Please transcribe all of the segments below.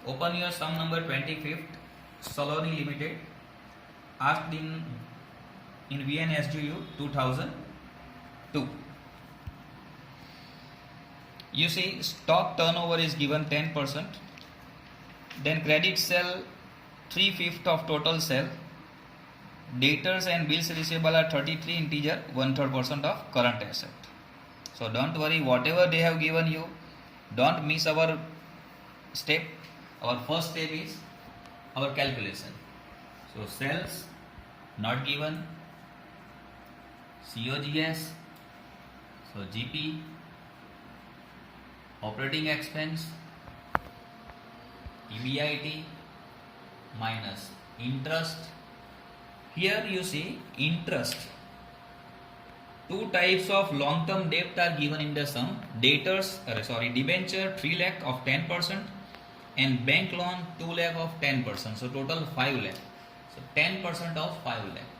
Open your sum number 25th, Saloni Limited, asked in VNSGU 2002. You see, stock turnover is given 10%, then credit sale 3/5 of total sale, debtors and bills receivable are 33 integer 1/3% of current asset. So don't worry, whatever they have given you, don't miss our step. Our first step is our calculation. So sales not given, COGS, so GP, operating expense, EBIT minus interest. Here you see interest. Two types of long-term debt are given in the sum. Debenture 3 lakh of 10% and bank loan 2 lakh of 10%. So total 5 lakh. So 10% of 5 lakh.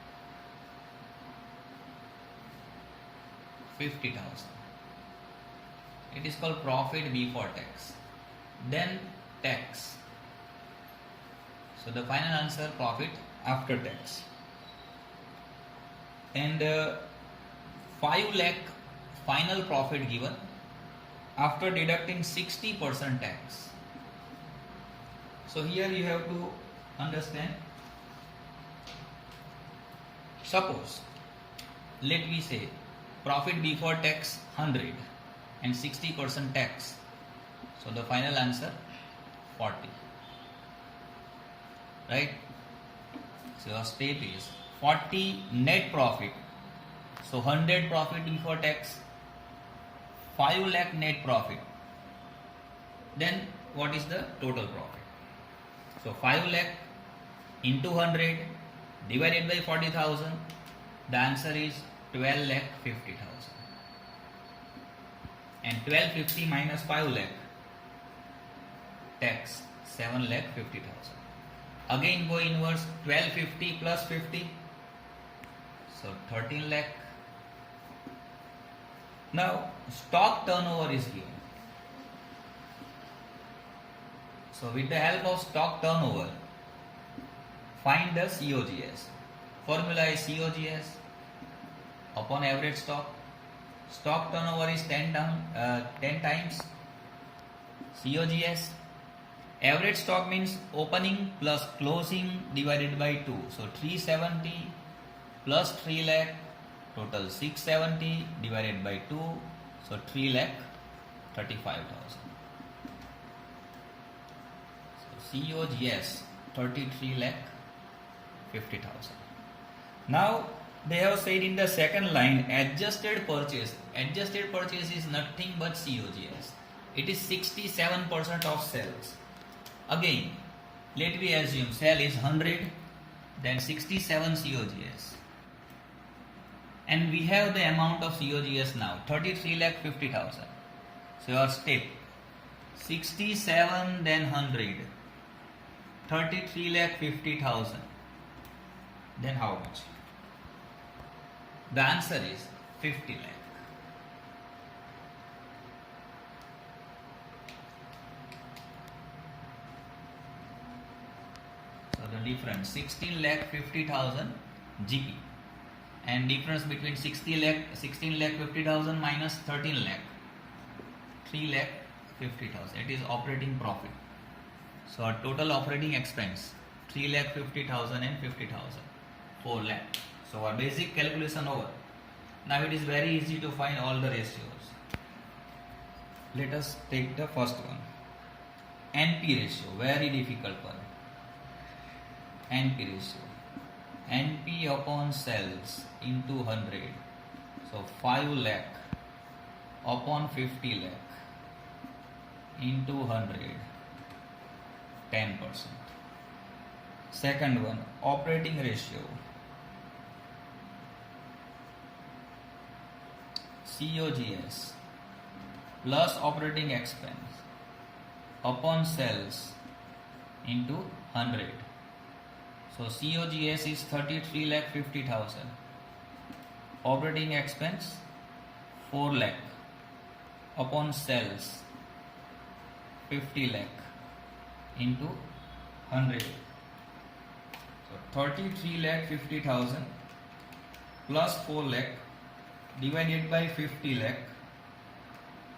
50,000. It is called profit before tax. Then tax. So the final answer, profit after tax. And 5 lakh final profit given after deducting 60% tax. So here you have to understand. Suppose, let me say, profit before tax 100 and 60% tax. So the final answer 40. Right? So your step is 40 net profit. So 100 profit before tax, 5 lakh net profit. Then what is the total profit? So 5 lakh into 100 divided by 40,000. The answer is 12 lakh 50,000. And 1250 minus 5 lakh, tax 7 lakh 50,000. Again go inverse, 1250 plus 50, so 13 lakh. Now stock turnover is given. So with the help of stock turnover, find the COGS. Formula is COGS upon average stock. Stock turnover is 10 times COGS. Average stock means opening plus closing divided by 2. So 370 plus 3 lakh, total 670 divided by 2. So 3 lakh 35,000. So COGS 33 lakh 50,000. Now they have said in the second line, adjusted purchase. Adjusted purchase is nothing but COGS. It is 67% of sales. Again, let me assume sale is 100, then 67 COGS. And we have the amount of COGS now, 33 lakh 50,000. So your step, 67 then 100, 33 lakh 50,000. Then how much? The answer is 50 lakh. So the difference 16 lakh 50,000 GP, and difference between 16 lakh 50,000 minus 13 lakh, 3 lakh 50,000. It is operating profit. So our total operating expense 3 lakh 50,000 and 50,000, 4 lakh. So our basic calculation over. Now it is very easy to find all the ratios. Let us take the first one. NP ratio, very difficult one. NP ratio. NP upon sales into 100. So 5 lakh upon 50 lakh into 100, 10%. Second one, operating ratio. COGS plus operating expense upon sales into 100. So COGS is 33 lakh 50,000. Operating expense 4 lakh upon sales 50 lakh. into 100. So 33 lakh 50,000 plus 4 lakh divided by 50 lakh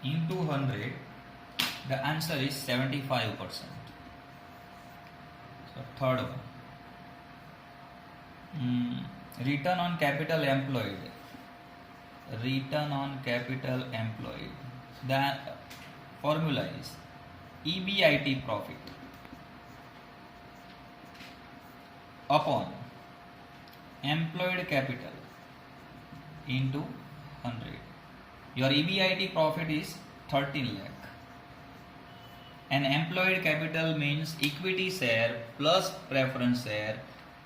into 100. The answer is 75%. So third one. Return on capital employed. Return on capital employed. The formula is EBIT profit upon employed capital into 100. Your EBIT profit is 13 lakh. And employed capital means equity share plus preference share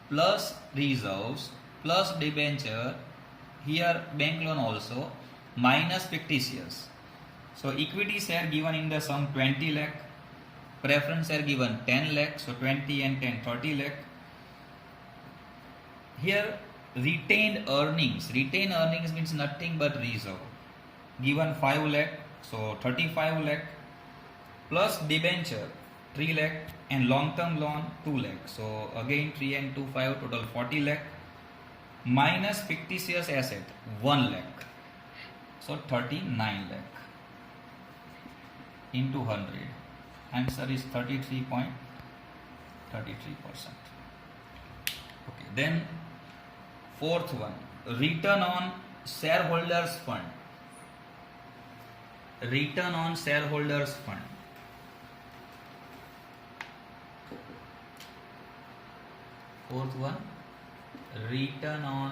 plus reserves plus debenture, here bank loan also, minus fictitious. So equity share given in the sum 20 lakh, preference share given 10 lakh, so 20 and 10 30 lakh. Here retained earnings means nothing but reserve, given 5 lakh, so 35 lakh, plus debenture 3 lakh and long term loan 2 lakh, so again 3 and 2 5, total 40 lakh, minus fictitious asset 1 lakh, so 39 lakh into 100. Answer is 33.33%. Okay, then fourth one, return on shareholders fund. Return on shareholders fund. Fourth one, return on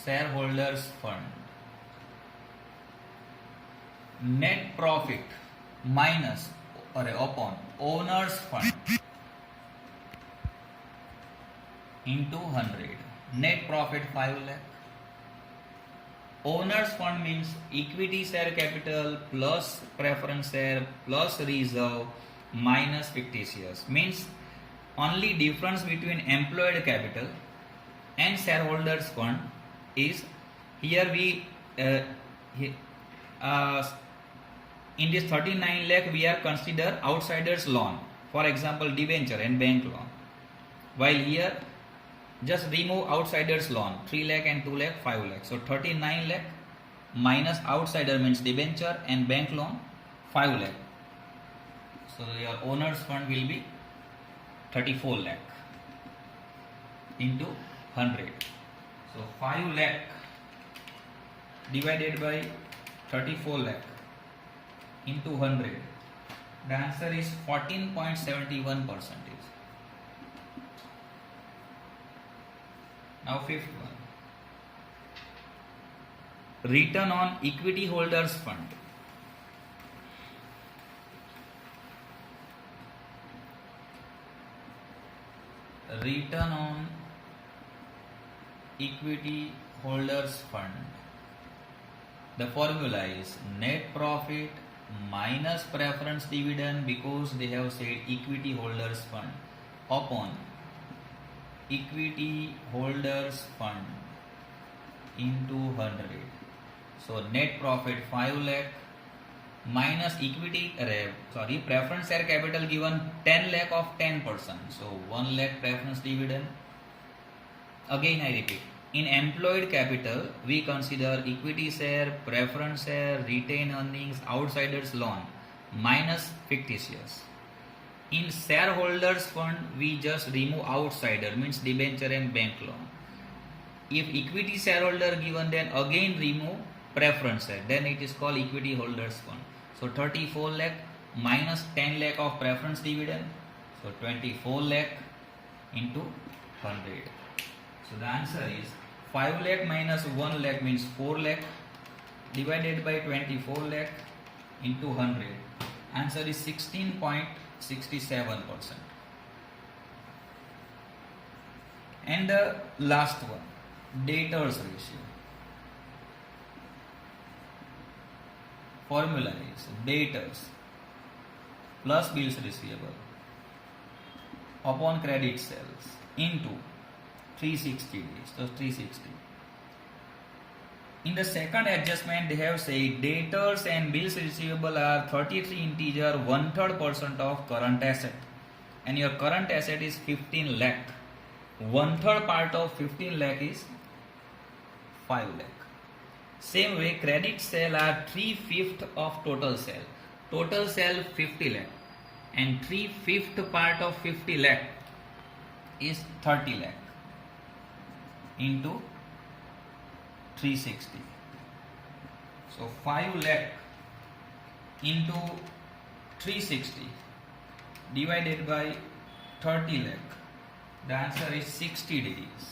shareholders fund. Net profit minus or upon owners fund into 100. Net profit 5 lakh. Owners fund means equity share capital plus preference share plus reserve minus fictitious, means only difference between employed capital and shareholders fund is here we in this 39 lakh we are consider outsiders loan, for example debenture and bank loan, while here just remove outsiders loan 3 lakh and 2 lakh 5 lakh, so 39 lakh minus outsider means debenture and bank loan 5 lakh, so your owners fund will be 34 lakh into 100. So 5 lakh divided by 34 lakh into 100. The answer is 14.71%. Now fifth one, return on equity holders fund. Return on equity holders fund. The formula is net profit minus preference dividend, because they have said equity holders fund, upon equity holders fund into 100. So net profit 5 lakh minus preference share capital given 10 lakh of 10%, so 1 lakh preference dividend. Again I repeat, in employed capital we consider equity share, preference share, retained earnings, outsiders loan minus fictitious. In shareholders fund we just remove outsider means debenture and bank loan. If equity shareholder given, then again remove preference share, then it is called equity holders fund. So 34 lakh minus 10 lakh of preference dividend, so 24 lakh into 100. So the answer is 5 lakh minus 1 lakh means 4 lakh divided by 24 lakh into 100. Answer is 16.67%. And the last one, debtors ratio. Formula is debtors plus bills receivable upon credit sales into 360 days, so 360 In the second adjustment, they have said debtors and bills receivable are 33 integer 1/3% of current asset, and your current asset is 15 lakh. 1/3 part of 15 lakh is 5 lakh. Same way, credit sale are 3/5 of total sale. Total sale 50 lakh, and 3/5 part of 50 lakh is 30 lakh into 360. So 5 lakh into 360 divided by 30 lakh. The answer is 60 days.